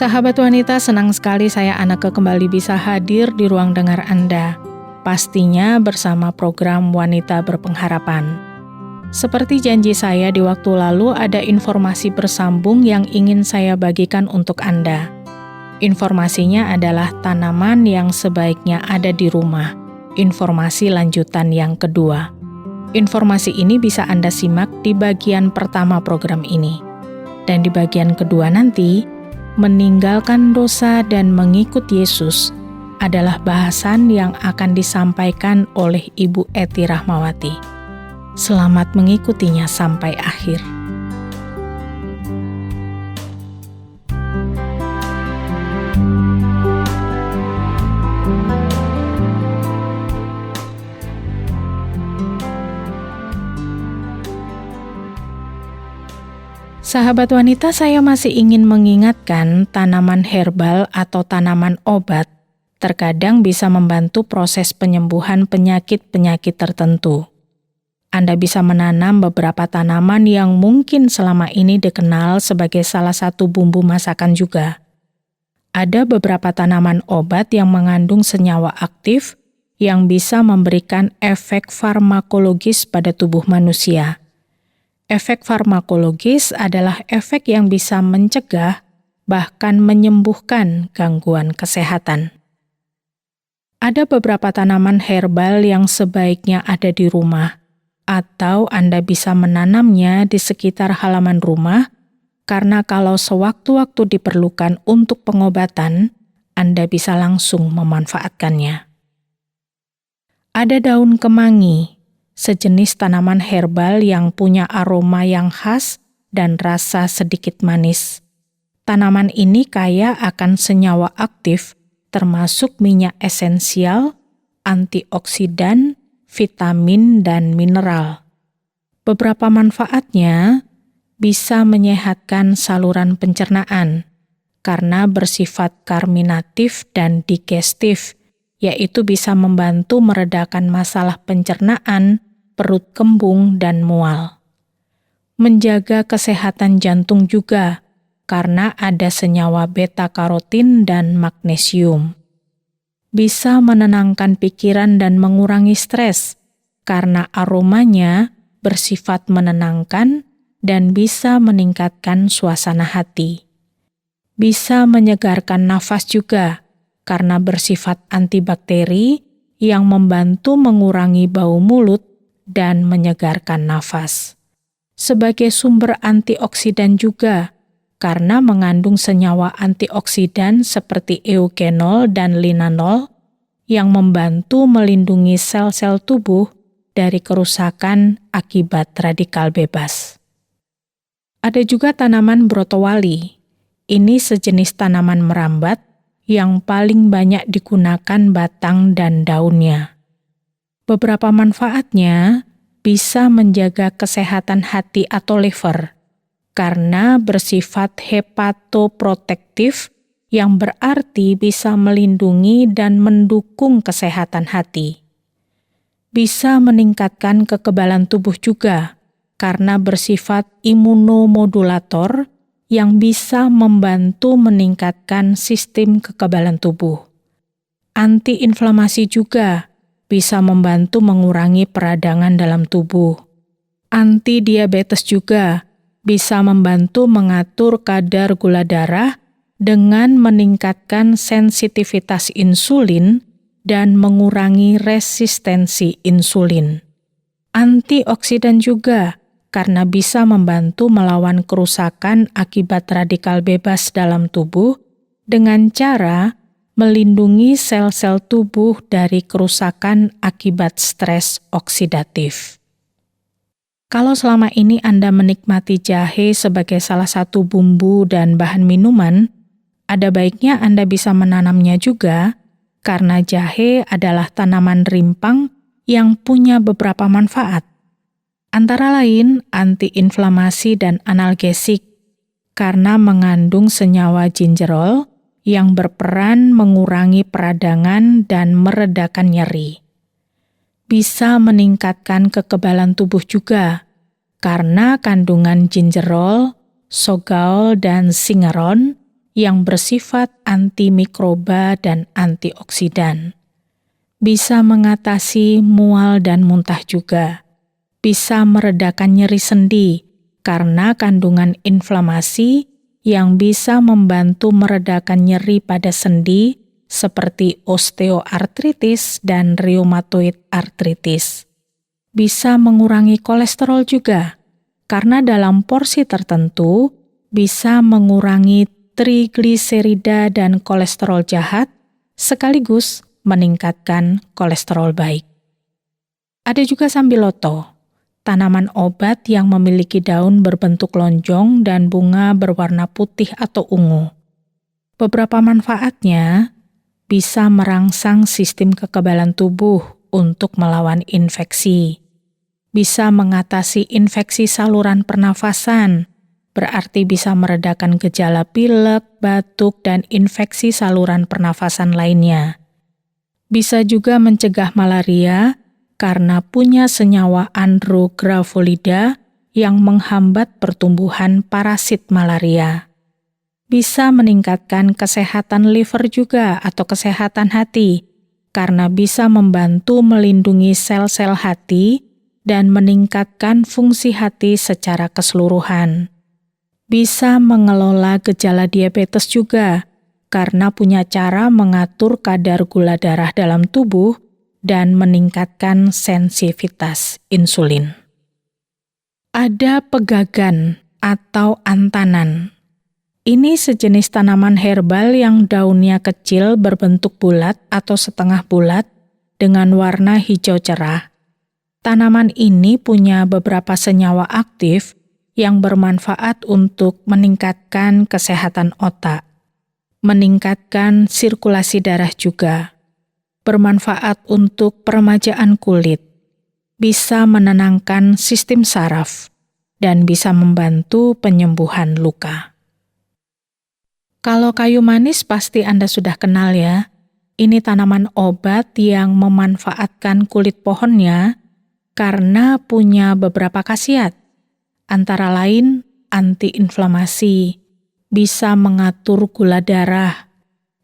Sahabat wanita, senang sekali saya Anake kembali bisa hadir di ruang dengar Anda. Pastinya bersama program Wanita Berpengharapan. Seperti janji saya di waktu lalu, ada informasi bersambung yang ingin saya bagikan untuk Anda. Informasinya adalah tanaman yang sebaiknya ada di rumah. Informasi lanjutan yang kedua. Informasi ini bisa Anda simak di bagian pertama program ini. Dan di bagian kedua nanti, meninggalkan dosa dan mengikut Yesus adalah bahasan yang akan disampaikan oleh Ibu Eti Rahmawati. Selamat mengikutinya sampai akhir. Sahabat wanita, saya masih ingin mengingatkan tanaman herbal atau tanaman obat terkadang bisa membantu proses penyembuhan penyakit-penyakit tertentu. Anda bisa menanam beberapa tanaman yang mungkin selama ini dikenal sebagai salah satu bumbu masakan juga. Ada beberapa tanaman obat yang mengandung senyawa aktif yang bisa memberikan efek farmakologis pada tubuh manusia. Efek farmakologis adalah efek yang bisa mencegah, bahkan menyembuhkan gangguan kesehatan. Ada beberapa tanaman herbal yang sebaiknya ada di rumah, atau Anda bisa menanamnya di sekitar halaman rumah, karena kalau sewaktu-waktu diperlukan untuk pengobatan, Anda bisa langsung memanfaatkannya. Ada daun kemangi, sejenis tanaman herbal yang punya aroma yang khas dan rasa sedikit manis. Tanaman ini kaya akan senyawa aktif, termasuk minyak esensial, antioksidan, vitamin, dan mineral. Beberapa manfaatnya bisa menyehatkan saluran pencernaan karena bersifat karminatif dan digestif, yaitu bisa membantu meredakan masalah pencernaan, perut kembung, dan mual. Menjaga kesehatan jantung juga, karena ada senyawa beta-karotin dan magnesium. Bisa menenangkan pikiran dan mengurangi stres, karena aromanya bersifat menenangkan dan bisa meningkatkan suasana hati. Bisa menyegarkan nafas juga, karena bersifat antibakteri yang membantu mengurangi bau mulut dan menyegarkan nafas. Sebagai sumber antioksidan juga, karena mengandung senyawa antioksidan seperti eugenol dan linalol yang membantu melindungi sel-sel tubuh dari kerusakan akibat radikal bebas. Ada juga tanaman brotowali. Ini sejenis tanaman merambat yang paling banyak digunakan batang dan daunnya. Beberapa manfaatnya bisa menjaga kesehatan hati atau liver, karena bersifat hepatoprotektif yang berarti bisa melindungi dan mendukung kesehatan hati. Bisa meningkatkan kekebalan tubuh juga, karena bersifat imunomodulator yang bisa membantu meningkatkan sistem kekebalan tubuh. Antiinflamasi juga bisa membantu mengurangi peradangan dalam tubuh. Antidiabetes juga bisa membantu mengatur kadar gula darah dengan meningkatkan sensitivitas insulin dan mengurangi resistensi insulin. Antioksidan juga karena bisa membantu melawan kerusakan akibat radikal bebas dalam tubuh dengan cara melindungi sel-sel tubuh dari kerusakan akibat stres oksidatif. Kalau selama ini Anda menikmati jahe sebagai salah satu bumbu dan bahan minuman, ada baiknya Anda bisa menanamnya juga, karena jahe adalah tanaman rimpang yang punya beberapa manfaat. Antara lain antiinflamasi dan analgesik, karena mengandung senyawa gingerol yang berperan mengurangi peradangan dan meredakan nyeri. Bisa meningkatkan kekebalan tubuh juga, karena kandungan gingerol, sogaol, dan singaron yang bersifat antimikroba dan antioksidan. Bisa mengatasi mual dan muntah juga. Bisa meredakan nyeri sendi karena kandungan inflamasi yang bisa membantu meredakan nyeri pada sendi seperti osteoartritis dan rheumatoid arthritis. Bisa mengurangi kolesterol juga, karena dalam porsi tertentu bisa mengurangi trigliserida dan kolesterol jahat, sekaligus meningkatkan kolesterol baik. Ada juga sambiloto, tanaman obat yang memiliki daun berbentuk lonjong dan bunga berwarna putih atau ungu. Beberapa manfaatnya bisa merangsang sistem kekebalan tubuh untuk melawan infeksi. Bisa mengatasi infeksi saluran pernafasan, berarti bisa meredakan gejala pilek, batuk, dan infeksi saluran pernafasan lainnya. Bisa juga mencegah malaria karena punya senyawa andrografolida yang menghambat pertumbuhan parasit malaria. Bisa meningkatkan kesehatan liver juga atau kesehatan hati, karena bisa membantu melindungi sel-sel hati dan meningkatkan fungsi hati secara keseluruhan. Bisa mengelola gejala diabetes juga, karena punya cara mengatur kadar gula darah dalam tubuh dan meningkatkan sensitivitas insulin. Ada pegagan atau antanan. Ini sejenis tanaman herbal yang daunnya kecil berbentuk bulat atau setengah bulat dengan warna hijau cerah. Tanaman ini punya beberapa senyawa aktif yang bermanfaat untuk meningkatkan kesehatan otak, meningkatkan sirkulasi darah juga, bermanfaat untuk peremajaan kulit, bisa menenangkan sistem saraf, dan bisa membantu penyembuhan luka. Kalau kayu manis pasti Anda sudah kenal ya. Ini tanaman obat yang memanfaatkan kulit pohonnya karena punya beberapa khasiat, antara lain antiinflamasi, bisa mengatur gula darah,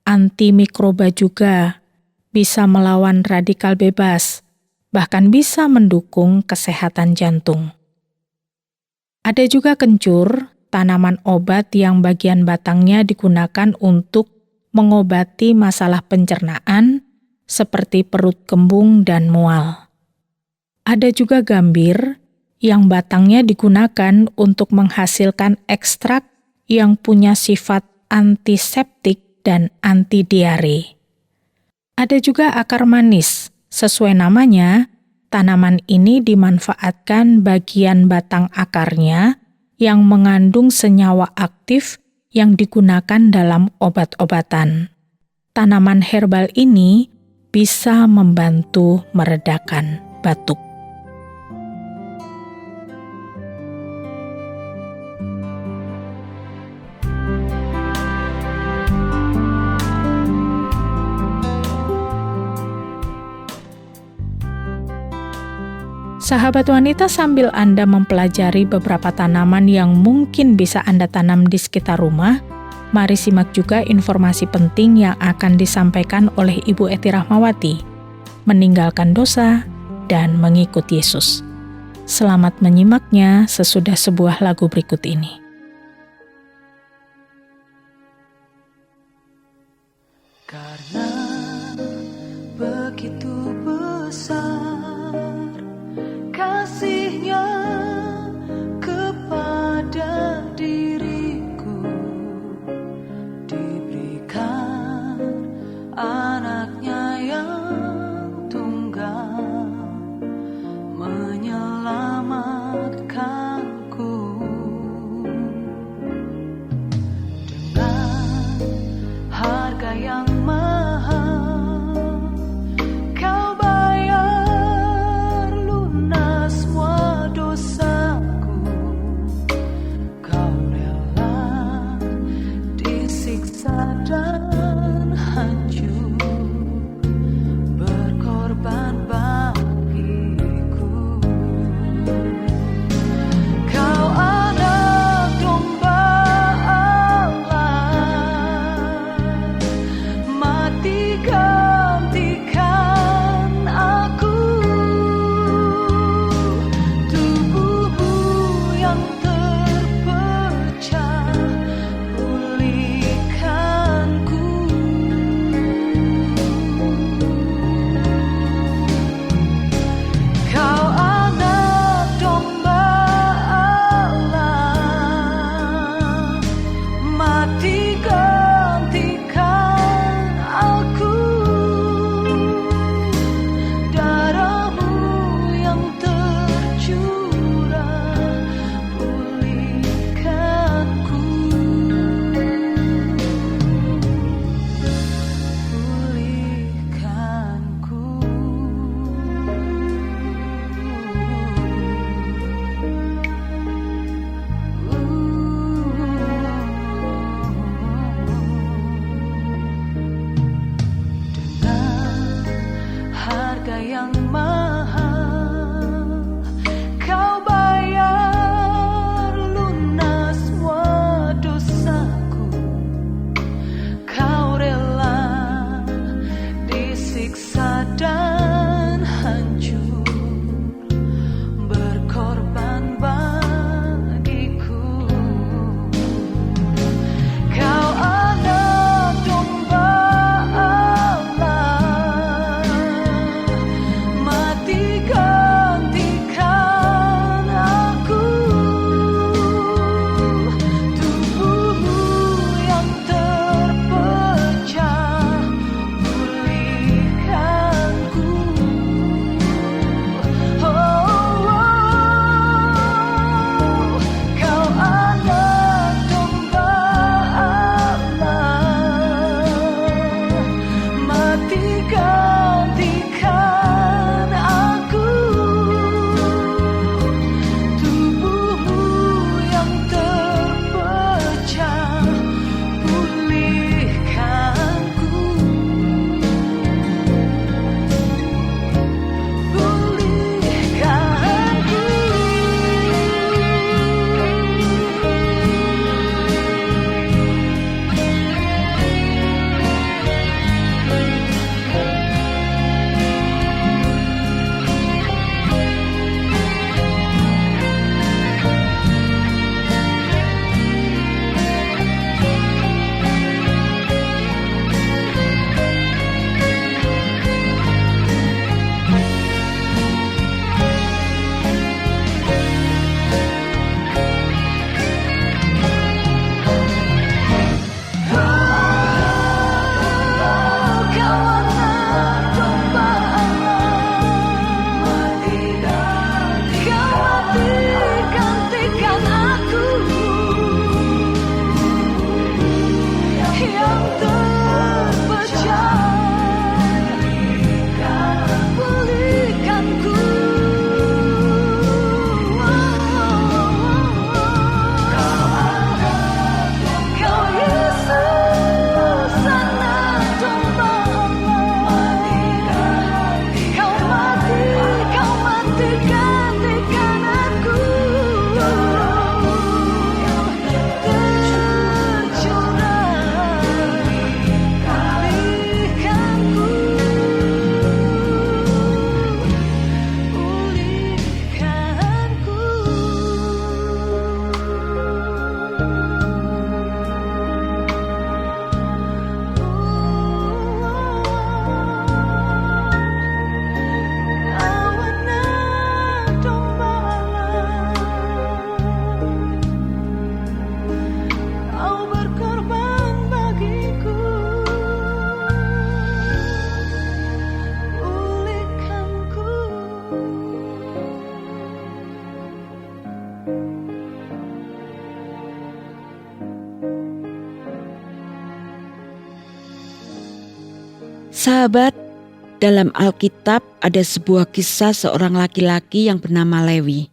antimikroba juga, bisa melawan radikal bebas, bahkan bisa mendukung kesehatan jantung. Ada juga kencur, tanaman obat yang bagian batangnya digunakan untuk mengobati masalah pencernaan seperti perut kembung dan mual. Ada juga gambir yang batangnya digunakan untuk menghasilkan ekstrak yang punya sifat antiseptik dan antidiare. Ada juga akar manis. Sesuai namanya, tanaman ini dimanfaatkan bagian batang akarnya yang mengandung senyawa aktif yang digunakan dalam obat-obatan. Tanaman herbal ini bisa membantu meredakan batuk. Sahabat wanita, sambil Anda mempelajari beberapa tanaman yang mungkin bisa Anda tanam di sekitar rumah, mari simak juga informasi penting yang akan disampaikan oleh Ibu Eti Rahmawati, meninggalkan dosa dan mengikut Yesus. Selamat menyimaknya sesudah sebuah lagu berikut ini. Karena begitu besar kasih-Nya kepada diriku, diberikan anak-Nya yang tunggal menyelamatkanku. Dengan harga yang mahal Sahabat, dalam Alkitab ada sebuah kisah seorang laki-laki yang bernama Lewi.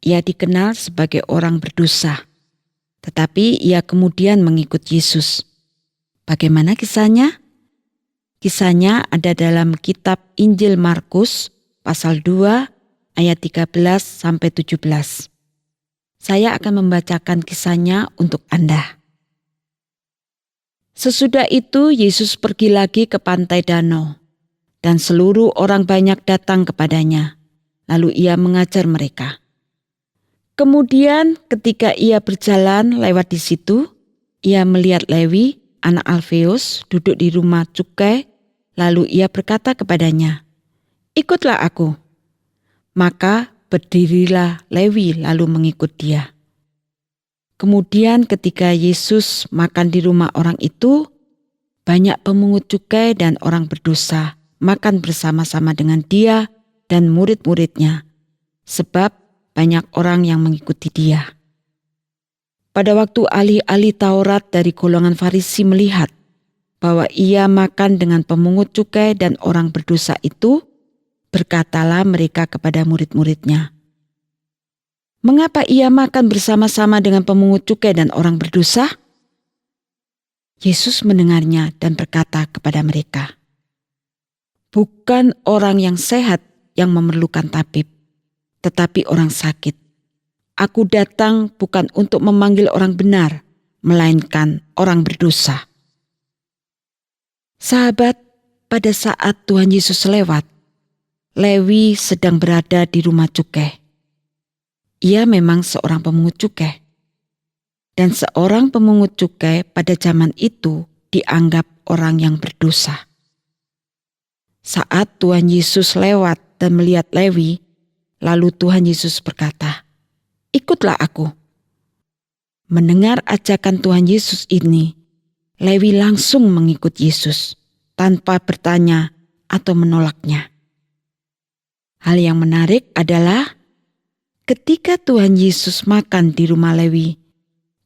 Ia dikenal sebagai orang berdosa, tetapi ia kemudian mengikut Yesus. Bagaimana kisahnya? Kisahnya ada dalam kitab Injil Markus pasal 2 ayat 13 sampai 17. Saya akan membacakan kisahnya untuk Anda. Sesudah itu Yesus pergi lagi ke pantai danau, dan seluruh orang banyak datang kepadanya. Lalu ia mengajar mereka. Kemudian ketika ia berjalan lewat di situ, ia melihat Lewi, anak Alfeus, duduk di rumah cukai. Lalu ia berkata kepadanya, "Ikutlah aku." Maka berdirilah Lewi lalu mengikut dia. Kemudian ketika Yesus makan di rumah orang itu, banyak pemungut cukai dan orang berdosa makan bersama-sama dengan dia dan murid-muridnya, sebab banyak orang yang mengikuti dia. Pada waktu ahli-ahli Taurat dari golongan Farisi melihat bahwa ia makan dengan pemungut cukai dan orang berdosa itu, berkatalah mereka kepada murid-muridnya, "Mengapa ia makan bersama-sama dengan pemungut cukai dan orang berdosa?" Yesus mendengarnya dan berkata kepada mereka, "Bukan orang yang sehat yang memerlukan tabib, tetapi orang sakit. Aku datang bukan untuk memanggil orang benar, melainkan orang berdosa." Sahabat, pada saat Tuhan Yesus lewat, Lewi sedang berada di rumah cukai. Ia memang seorang pemungut cukai. Dan seorang pemungut cukai pada zaman itu dianggap orang yang berdosa. Saat Tuhan Yesus lewat dan melihat Lewi, lalu Tuhan Yesus berkata, "Ikutlah aku." Mendengar ajakan Tuhan Yesus ini, Lewi langsung mengikut Yesus tanpa bertanya atau menolaknya. Hal yang menarik adalah ketika Tuhan Yesus makan di rumah Lewi,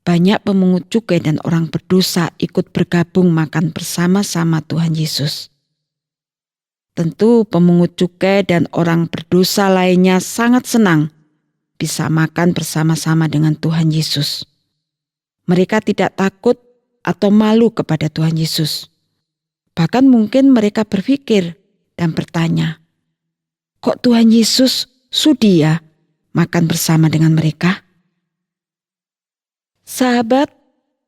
banyak pemungut cukai dan orang berdosa ikut bergabung makan bersama-sama Tuhan Yesus. Tentu pemungut cukai dan orang berdosa lainnya sangat senang bisa makan bersama-sama dengan Tuhan Yesus. Mereka tidak takut atau malu kepada Tuhan Yesus. Bahkan mungkin mereka berpikir dan bertanya, "Kok Tuhan Yesus sudi ya makan bersama dengan mereka?" Sahabat,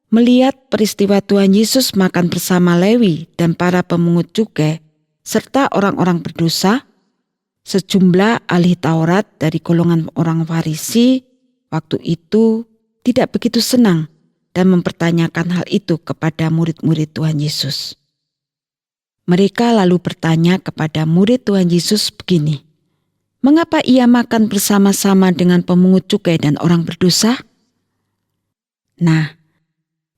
melihat peristiwa Tuhan Yesus makan bersama Lewi dan para pemungut cukai serta orang-orang berdosa, sejumlah ahli Taurat dari golongan orang Farisi waktu itu tidak begitu senang dan mempertanyakan hal itu kepada murid-murid Tuhan Yesus. Mereka lalu bertanya kepada murid Tuhan Yesus begini, "Mengapa ia makan bersama-sama dengan pemungut cukai dan orang berdosa?" Nah,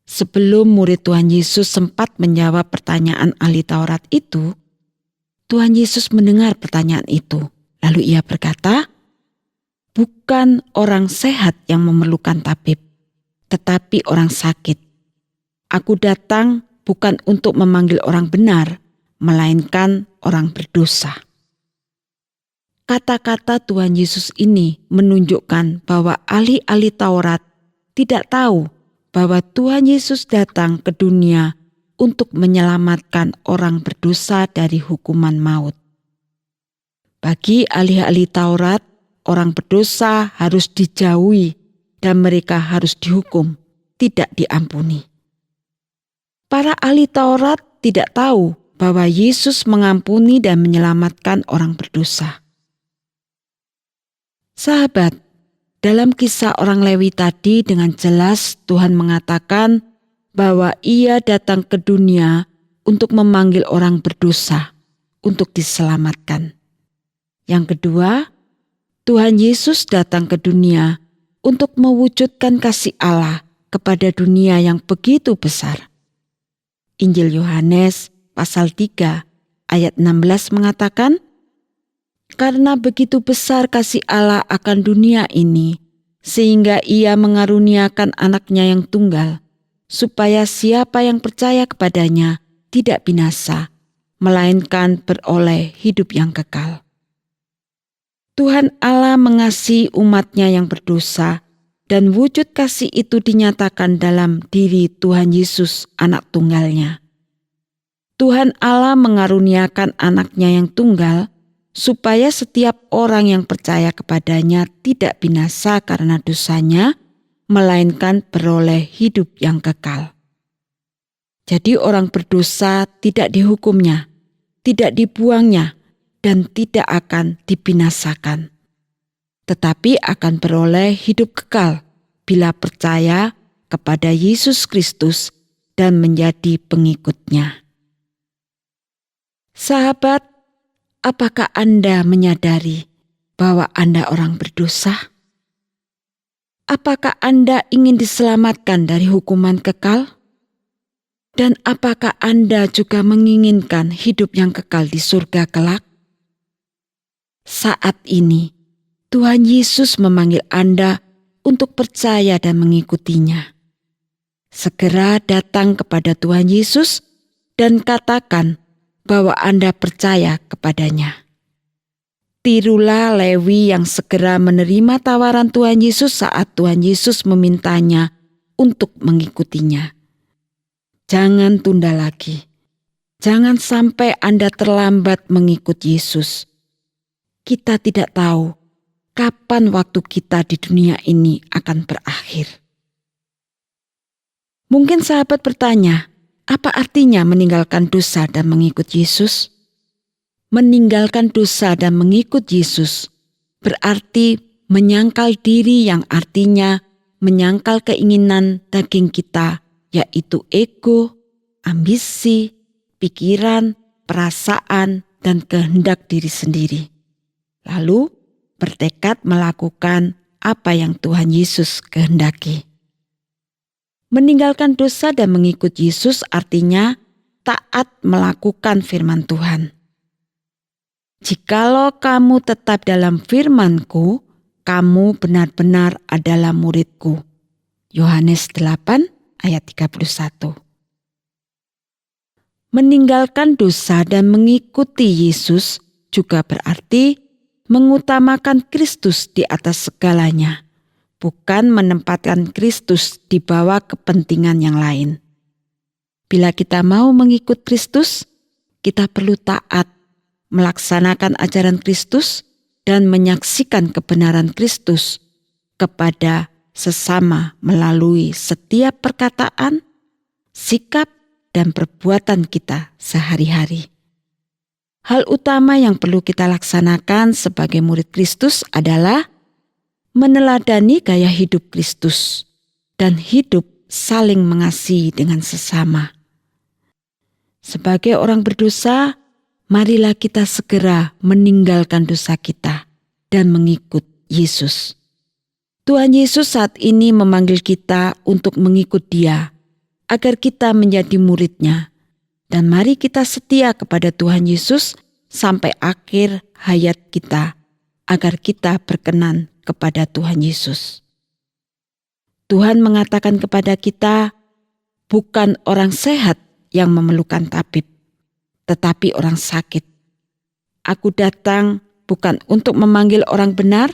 sebelum murid Tuhan Yesus sempat menjawab pertanyaan ahli Taurat itu, Tuhan Yesus mendengar pertanyaan itu. Lalu ia berkata, "Bukan orang sehat yang memerlukan tabib, tetapi orang sakit. Aku datang bukan untuk memanggil orang benar, melainkan orang berdosa." Kata-kata Tuhan Yesus ini menunjukkan bahwa ahli-ahli Taurat tidak tahu bahwa Tuhan Yesus datang ke dunia untuk menyelamatkan orang berdosa dari hukuman maut. Bagi ahli-ahli Taurat, orang berdosa harus dijauhi dan mereka harus dihukum, tidak diampuni. Para ahli Taurat tidak tahu bahwa Yesus mengampuni dan menyelamatkan orang berdosa. Sahabat, dalam kisah orang Lewi tadi dengan jelas Tuhan mengatakan bahwa ia datang ke dunia untuk memanggil orang berdosa, untuk diselamatkan. Yang kedua, Tuhan Yesus datang ke dunia untuk mewujudkan kasih Allah kepada dunia yang begitu besar. Injil Yohanes pasal 3 ayat 16 mengatakan, "Karena begitu besar kasih Allah akan dunia ini, sehingga ia mengaruniakan anaknya yang tunggal, supaya siapa yang percaya kepadanya tidak binasa, melainkan beroleh hidup yang kekal. Tuhan Allah mengasihi umat-Nya yang berdosa, dan wujud kasih itu dinyatakan dalam diri Tuhan Yesus, anak tunggal-Nya. Tuhan Allah mengaruniakan anak-Nya yang tunggal, supaya setiap orang yang percaya kepadanya tidak binasa karena dosanya, melainkan beroleh hidup yang kekal. Jadi orang berdosa tidak dihukumnya, tidak dibuangnya, dan tidak akan dibinasakan, tetapi akan beroleh hidup kekal bila percaya kepada Yesus Kristus dan menjadi pengikut-Nya. Sahabat, apakah Anda menyadari bahwa Anda orang berdosa? Apakah Anda ingin diselamatkan dari hukuman kekal? Dan apakah Anda juga menginginkan hidup yang kekal di surga kelak? Saat ini, Tuhan Yesus memanggil Anda untuk percaya dan mengikutinya. Segera datang kepada Tuhan Yesus dan katakan bahwa Anda percaya kepadanya. Tirulah Lewi yang segera menerima tawaran Tuhan Yesus saat Tuhan Yesus memintanya untuk mengikutinya. Jangan tunda lagi. Jangan sampai Anda terlambat mengikut Yesus. Kita tidak tahu kapan waktu kita di dunia ini akan berakhir. Mungkin sahabat bertanya, apa artinya meninggalkan dosa dan mengikut Yesus? Meninggalkan dosa dan mengikut Yesus berarti menyangkal diri, yang artinya menyangkal keinginan daging kita, yaitu ego, ambisi, pikiran, perasaan, dan kehendak diri sendiri. Lalu bertekad melakukan apa yang Tuhan Yesus kehendaki. Meninggalkan dosa dan mengikut Yesus artinya taat melakukan firman Tuhan. Jikalau kamu tetap dalam firman-Ku, kamu benar-benar adalah murid-Ku. Yohanes 8 ayat 31. Meninggalkan dosa dan mengikuti Yesus juga berarti mengutamakan Kristus di atas segalanya, bukan menempatkan Kristus di bawah kepentingan yang lain. Bila kita mau mengikut Kristus, kita perlu taat, melaksanakan ajaran Kristus, dan menyaksikan kebenaran Kristus kepada sesama melalui setiap perkataan, sikap, dan perbuatan kita sehari-hari. Hal utama yang perlu kita laksanakan sebagai murid Kristus adalah meneladani gaya hidup Kristus dan hidup saling mengasihi dengan sesama. Sebagai orang berdosa, marilah kita segera meninggalkan dosa kita dan mengikut Yesus. Tuhan Yesus saat ini memanggil kita untuk mengikut Dia, agar kita menjadi murid-Nya. Dan mari kita setia kepada Tuhan Yesus sampai akhir hayat kita, agar kita berkenan kepada Tuhan Yesus. Tuhan mengatakan kepada kita, bukan orang sehat yang memerlukan tabib, tetapi orang sakit. Aku datang bukan untuk memanggil orang benar,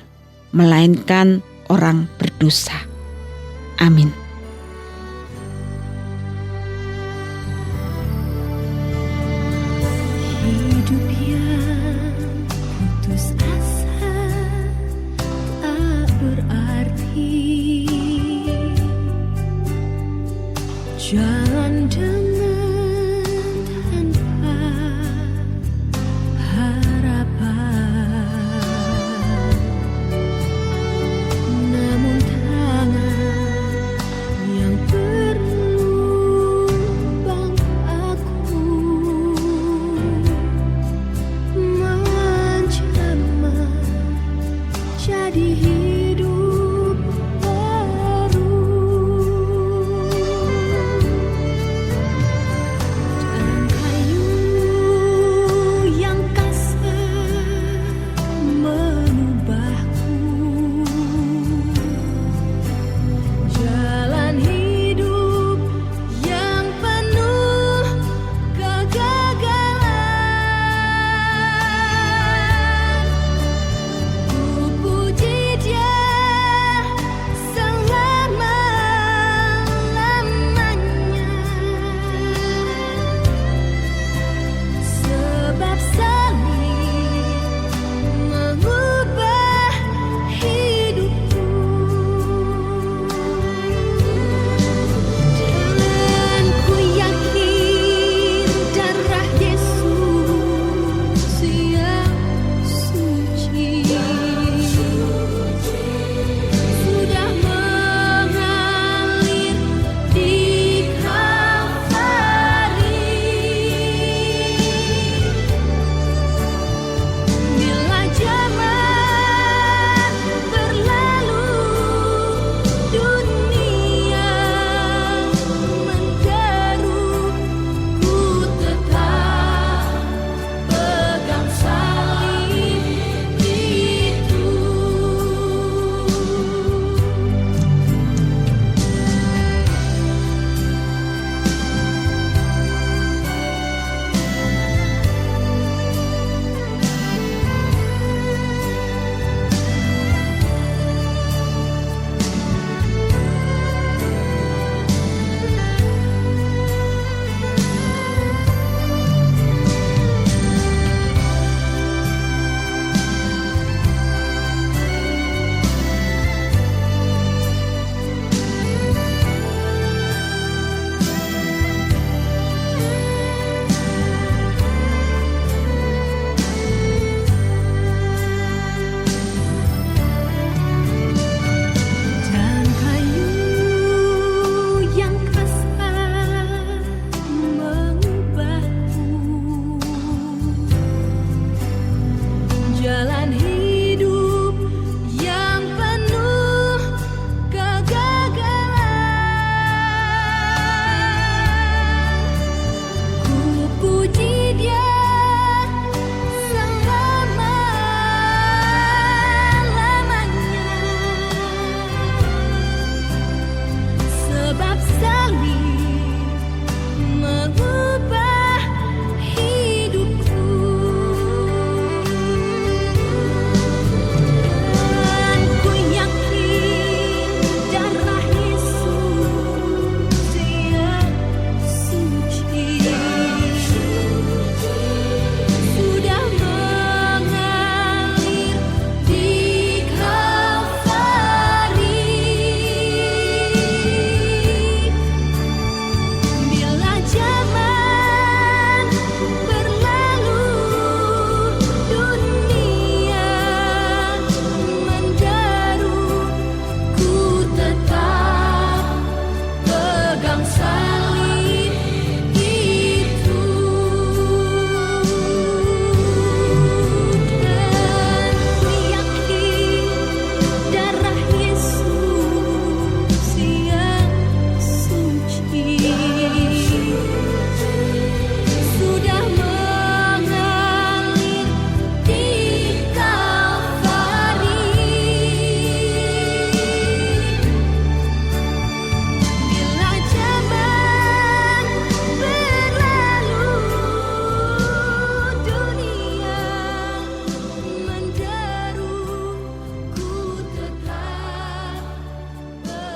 melainkan orang berdosa. Amin. Hidup yang putus asa tak berarti, jalan dengan tanpa harapan, namun tangan yang berlubang aku menjamah jadi hidup baru.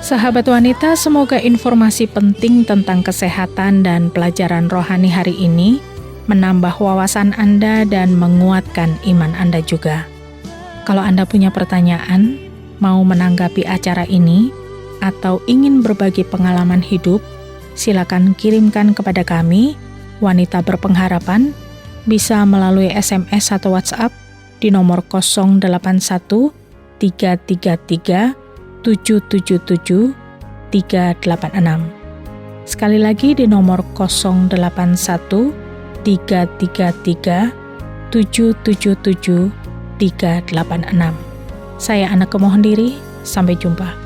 Sahabat wanita, semoga informasi penting tentang kesehatan dan pelajaran rohani hari ini menambah wawasan Anda dan menguatkan iman Anda juga. Kalau Anda punya pertanyaan, mau menanggapi acara ini, atau ingin berbagi pengalaman hidup, silakan kirimkan kepada kami, Wanita Berpengharapan, bisa melalui SMS atau WhatsApp di nomor 081 333 777 386. Sekali lagi di nomor 081 333 777 386. Saya Anneke mohon diri, sampai jumpa.